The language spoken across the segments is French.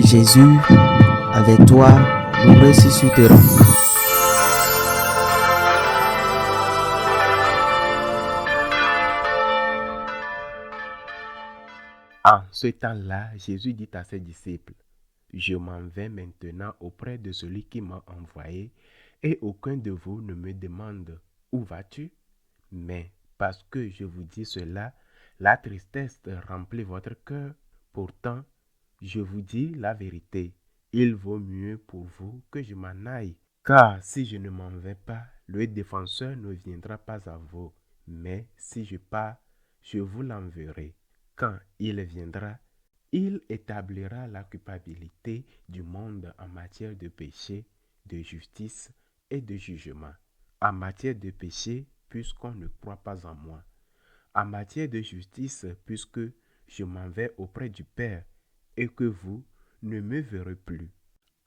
Jésus, avec toi, nous ressusciterons. En ce temps-là, Jésus dit à ses disciples, « Je m'en vais maintenant auprès de celui qui m'a envoyé, et aucun de vous ne me demande, où vas-tu? Mais parce que je vous dis cela, la tristesse remplit votre cœur. Pourtant, je vous dis la vérité, il vaut mieux pour vous que je m'en aille. Car si je ne m'en vais pas, le défenseur ne viendra pas à vous. Mais si je pars, je vous l'enverrai. Quand il viendra, il établira la culpabilité du monde en matière de péché, de justice et de jugement. En matière de péché, puisqu'on ne croit pas en moi. En matière de justice, puisque je m'en vais auprès du Père et que vous ne me verrez plus.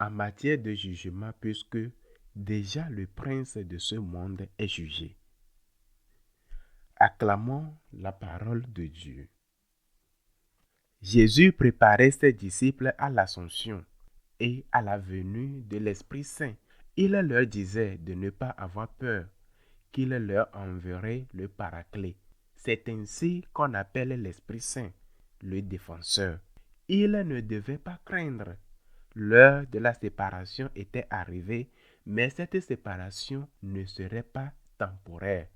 En matière de jugement, puisque déjà le prince de ce monde est jugé. Acclamons la parole de Dieu. Jésus préparait ses disciples à l'Ascension et à la venue de l'Esprit Saint. Il leur disait de ne pas avoir peur, qu'il leur enverrait le Paraclet. C'est ainsi qu'on appelle l'Esprit Saint, le défenseur. Ils ne devaient pas craindre. L'heure de la séparation était arrivée, mais cette séparation ne serait pas temporaire.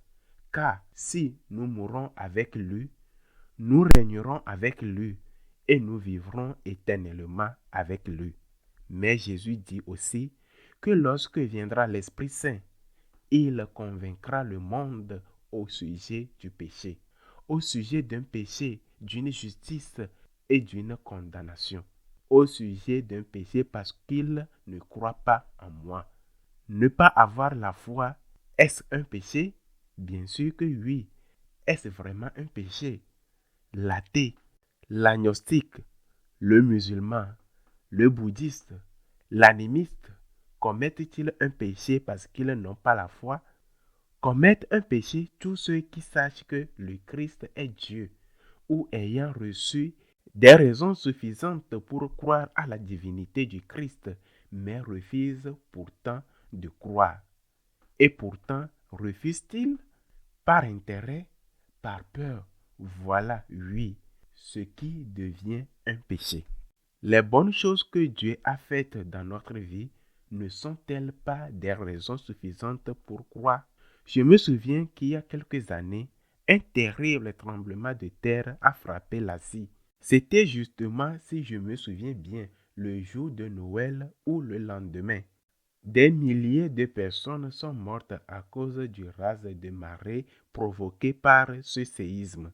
Car si nous mourons avec lui, nous régnerons avec lui et nous vivrons éternellement avec lui. Mais Jésus dit aussi que lorsque viendra l'Esprit Saint, il convaincra le monde au sujet du péché, au sujet d'un péché, d'une justice et d'une condamnation, au sujet d'un péché parce qu'il ne croit pas en moi. Ne pas avoir la foi, est-ce un péché? Bien sûr que oui. Est-ce vraiment un péché? L'athée, l'agnostique, le musulman, le bouddhiste, l'animiste commettent-ils un péché parce qu'ils n'ont pas la foi? Commettent un péché tous ceux qui sachent que le Christ est Dieu ou ayant reçu des raisons suffisantes pour croire à la divinité du Christ, mais refusent pourtant de croire. Et pourtant, refusent-ils par intérêt, par peur? Voilà, oui, ce qui devient un péché. Les bonnes choses que Dieu a faites dans notre vie ne sont-elles pas des raisons suffisantes pour croire? Je me souviens qu'il y a quelques années, un terrible tremblement de terre a frappé l'Asie. C'était justement, si je me souviens bien, le jour de Noël ou le lendemain. Des milliers de personnes sont mortes à cause du raz de marée provoqué par ce séisme.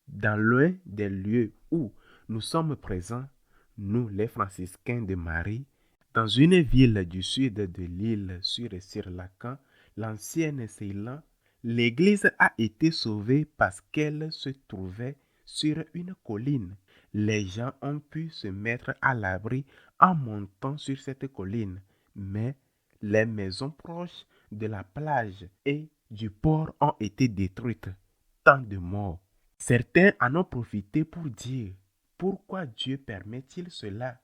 Dans l'un des lieux où nous sommes présents, nous les franciscains de Marie, dans une ville du sud de l'île sur Sri Lanka, l'ancienne Ceylan, l'église a été sauvée parce qu'elle se trouvait sur une colline. Les gens ont pu se mettre à l'abri en montant sur cette colline, mais les maisons proches de la plage et du port ont été détruites. Tant de morts. Certains en ont profité pour dire, pourquoi Dieu permet-il cela?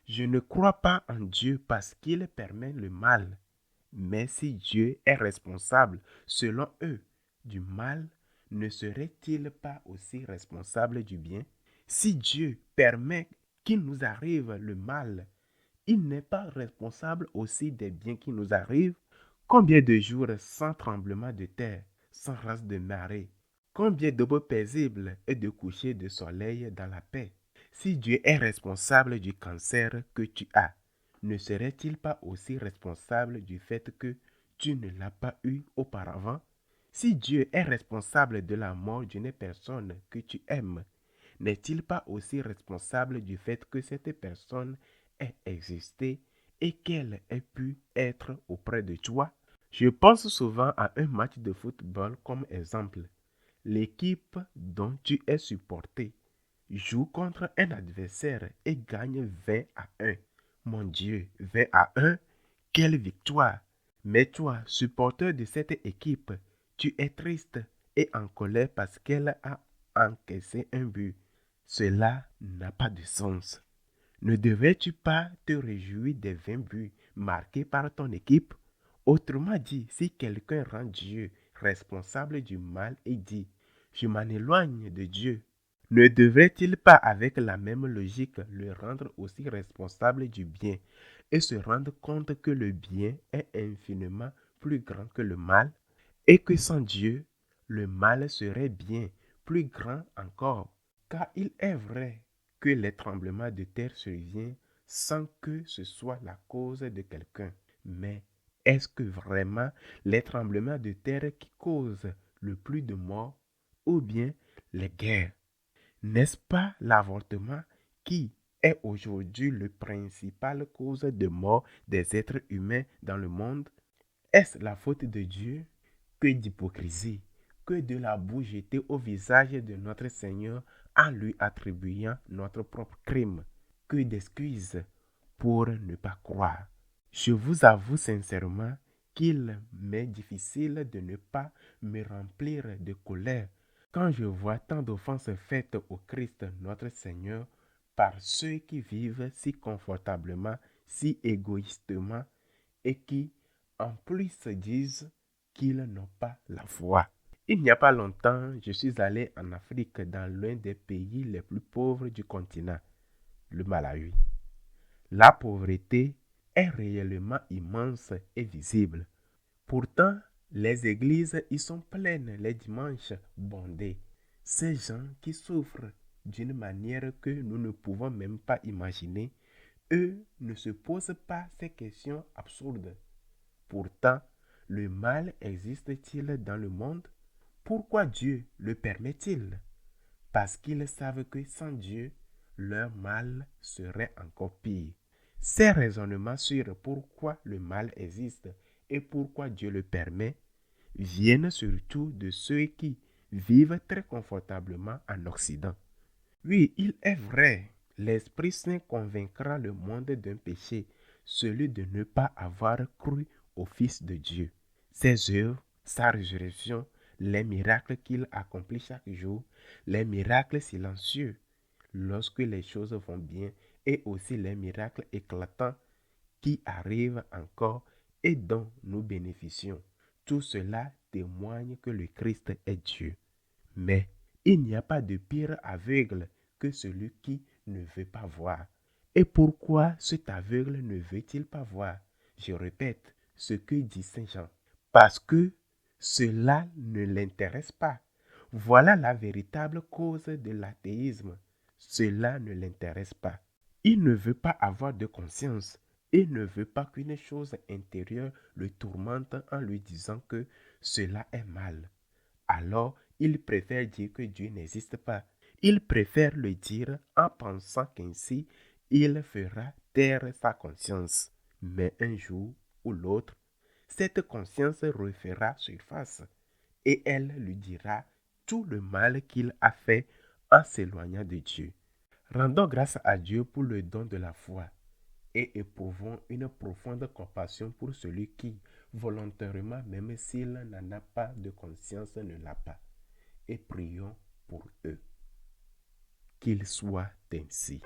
Je ne crois pas en Dieu parce qu'il permet le mal. Mais si Dieu est responsable, selon eux, du mal, ne serait-il pas aussi responsable du bien? Si Dieu permet qu'il nous arrive le mal, il n'est pas responsable aussi des biens qui nous arrivent? Combien de jours sans tremblement de terre, sans race de marée? Combien d'aubes paisibles et de couchers de soleil dans la paix? Si Dieu est responsable du cancer que tu as, ne serait-il pas aussi responsable du fait que tu ne l'as pas eu auparavant? Si Dieu est responsable de la mort d'une personne que tu aimes, n'est-il pas aussi responsable du fait que cette personne ait existé et qu'elle ait pu être auprès de toi? Je pense souvent à un match de football comme exemple. L'équipe dont tu es supporté joue contre un adversaire et gagne 20-1. Mon Dieu, 20-1, quelle victoire! Mais toi, supporter de cette équipe, tu es triste et en colère parce qu'elle a encaissé un but. Cela n'a pas de sens. Ne devrais-tu pas te réjouir des 20 buts marqués par ton équipe? Autrement dit, si quelqu'un rend Dieu responsable du mal et dit « Je m'en éloigne de Dieu », ne devrait-il pas avec la même logique le rendre aussi responsable du bien et se rendre compte que le bien est infiniment plus grand que le mal et que sans Dieu, le mal serait bien plus grand encore? Car il est vrai que les tremblements de terre surviennent sans que ce soit la cause de quelqu'un. Mais est-ce que vraiment les tremblements de terre qui causent le plus de morts ou bien les guerres? N'est-ce pas l'avortement qui est aujourd'hui la principale cause de mort des êtres humains dans le monde? Est-ce la faute de Dieu? Que d'hypocrisie, que de la boue jetée au visage de notre Seigneur en lui attribuant notre propre crime, que d'excuses pour ne pas croire. Je vous avoue sincèrement qu'il m'est difficile de ne pas me remplir de colère quand je vois tant d'offenses faites au Christ notre Seigneur par ceux qui vivent si confortablement, si égoïstement et qui, en plus, disent qu'ils n'ont pas la foi. Il n'y a pas longtemps, je suis allé en Afrique dans l'un des pays les plus pauvres du continent, le Malawi. La pauvreté est réellement immense et visible. Pourtant, les églises y sont pleines les dimanches bondés. Ces gens qui souffrent d'une manière que nous ne pouvons même pas imaginer, eux ne se posent pas ces questions absurdes. Pourtant, le mal existe-t-il dans le monde? Pourquoi Dieu le permet-il? Parce qu'ils savent que sans Dieu, leur mal serait encore pire. Ces raisonnements sur pourquoi le mal existe et pourquoi Dieu le permet viennent surtout de ceux qui vivent très confortablement en Occident. Oui, il est vrai, l'Esprit Saint convaincra le monde d'un péché, celui de ne pas avoir cru au Fils de Dieu. Ses œuvres, sa résurrection, les miracles qu'il accomplit chaque jour, les miracles silencieux lorsque les choses vont bien et aussi les miracles éclatants qui arrivent encore et dont nous bénéficions. Tout cela témoigne que le Christ est Dieu. Mais il n'y a pas de pire aveugle que celui qui ne veut pas voir. Et pourquoi cet aveugle ne veut-il pas voir? Je répète ce que dit Saint Jean. Parce que cela ne l'intéresse pas. Voilà la véritable cause de l'athéisme. Cela ne l'intéresse pas. Il ne veut pas avoir de conscience. Il ne veut pas qu'une chose intérieure le tourmente en lui disant que cela est mal. Alors, il préfère dire que Dieu n'existe pas. Il préfère le dire en pensant qu'ainsi, il fera taire sa conscience. Mais un jour ou l'autre, cette conscience refera surface et elle lui dira tout le mal qu'il a fait en s'éloignant de Dieu. Rendons grâce à Dieu pour le don de la foi et éprouvons une profonde compassion pour celui qui, volontairement, même s'il n'en a pas de conscience, ne l'a pas. Et prions pour eux. Qu'il soit ainsi.